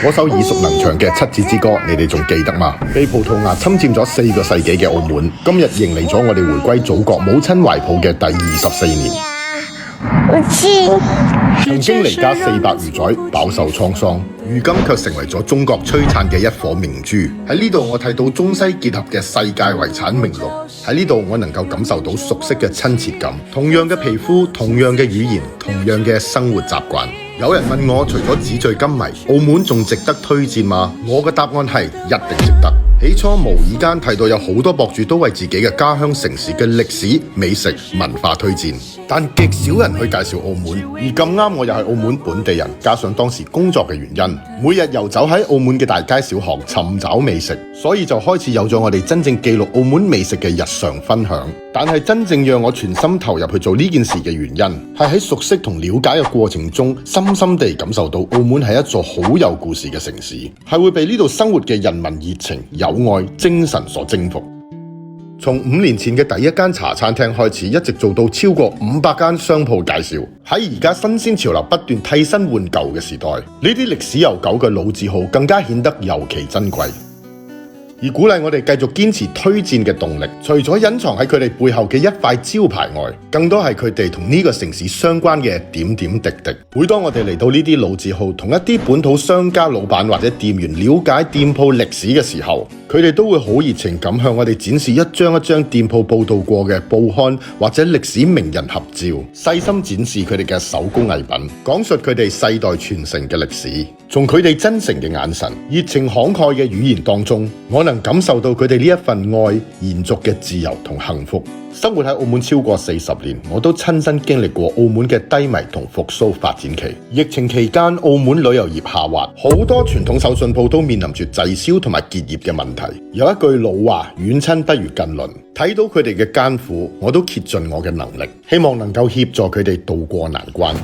嗰首耳熟能詳嘅七子之歌，你哋仲記得嗎？被葡萄牙侵佔咗4個世紀嘅澳門，今日迎嚟咗我哋回歸祖國母親懷抱嘅第24年。曾經離家400餘載，飽受滄桑，如今卻成為咗中國璀璨嘅一顆明珠。喺呢度我睇到中西結合嘅世界遺產名錄，喺呢度我能夠感受到熟悉嘅親切感，同樣嘅皮膚，同樣嘅語言，同樣嘅生活習慣。有人問我，除咗紙醉金迷，澳門仲值得推薦嗎？我嘅答案係一定值得。起初無意間睇到有好多博主都為自己嘅家鄉城市嘅歷史、美食、文化推薦，但極少人去介紹澳門。而咁啱我又係澳門本地人，加上當時工作嘅原因，每日遊走喺澳門嘅大街小巷尋找美食，所以就開始有咗我哋真正記錄澳門美食嘅日常分享。但係真正讓我全心投入去做呢件事嘅原因，係喺熟悉同了解嘅過程中，深深地感受到澳門係一座好有故事嘅城市，係會被呢度生活嘅人民熱情、友愛、精神所征服。從5年前嘅第一間茶餐廳開始，一直做到超過500間商鋪介紹。喺而家新鮮潮流不斷替新換舊嘅時代，呢啲歷史悠久嘅老字號更加顯得尤其珍貴。而鼓勵我哋繼續堅持推薦嘅動力，除咗隱藏喺佢哋背後嘅一塊招牌外，更多係佢哋同呢個城市相關嘅點點滴滴。每當我哋嚟到呢啲老字號，同一啲本土商家老闆或者店員了解店鋪歷史嘅時候，佢哋都會好熱情咁向我哋展示一張一張店鋪報道過嘅報刊或者歷史名人合照，細心展示佢哋嘅手工藝品，講述佢哋世代傳承嘅歷史。從佢哋真誠嘅眼神、熱情慷慨嘅語言當中，我能感受到佢哋呢一份愛延續嘅自由同幸福。生活喺澳門超過40年，我都親身經歷過澳門嘅低迷同復甦發展期。疫情期間，澳門旅遊業下滑，好多傳統手信鋪都面臨住滯銷同埋結業嘅問題。有一句老話，遠親不如近鄰。睇到佢哋嘅艱苦，我都竭盡我嘅能力，希望能夠協助佢哋渡過難關。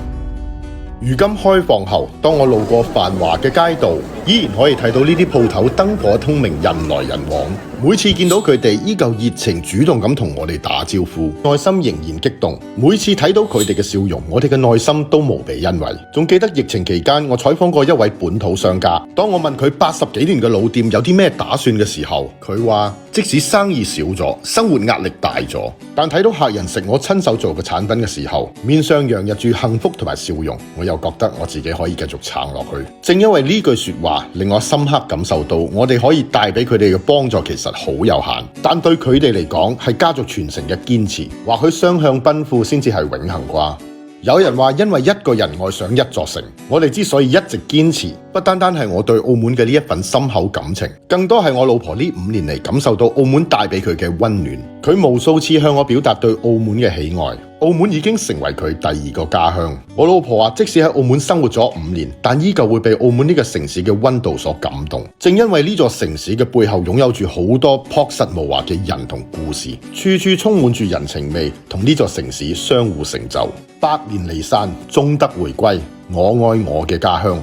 如今開放後，當我路過繁華嘅街道，依然可以睇到呢啲鋪頭燈火通明，人來人往。每次見到佢哋依舊熱情主動咁同我哋打招呼，內心仍然激動。每次睇到佢哋嘅笑容，我哋嘅內心都無比欣慰。仲記得疫情期間，我採訪過一位本土商家，當我問佢80幾年嘅老店有啲咩打算嘅時候，佢話即使生意少咗，生活壓力大咗，但睇到客人食我親手做嘅產品嘅時候，面上洋溢住幸福同埋笑容，我又覺得我自己可以繼續撐落去。正因為呢句說話，令我深刻感受到我哋可以帶俾佢哋嘅幫助其實好有限，但對佢哋嚟講係家族傳承嘅堅持，或許雙向奔赴先至係永恆啩。有人話因為一個人愛上一座城，我哋之所以一直堅持，不單單係我對澳門嘅呢一份深厚感情，更多係我老婆呢5年嚟感受到澳門帶俾佢嘅溫暖。佢無數次向我表達對澳門嘅喜愛，澳門已經成為佢第2個家鄉。我老婆話，即使喺澳門生活咗5年，但依舊會被澳門呢個城市嘅溫度所感動。正因為呢座城市嘅背後擁有住好多樸實無華嘅人同故事，處處充滿住人情味，同呢座城市相互成就。百年離散，終得回歸。我愛我嘅家鄉，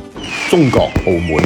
中國澳門。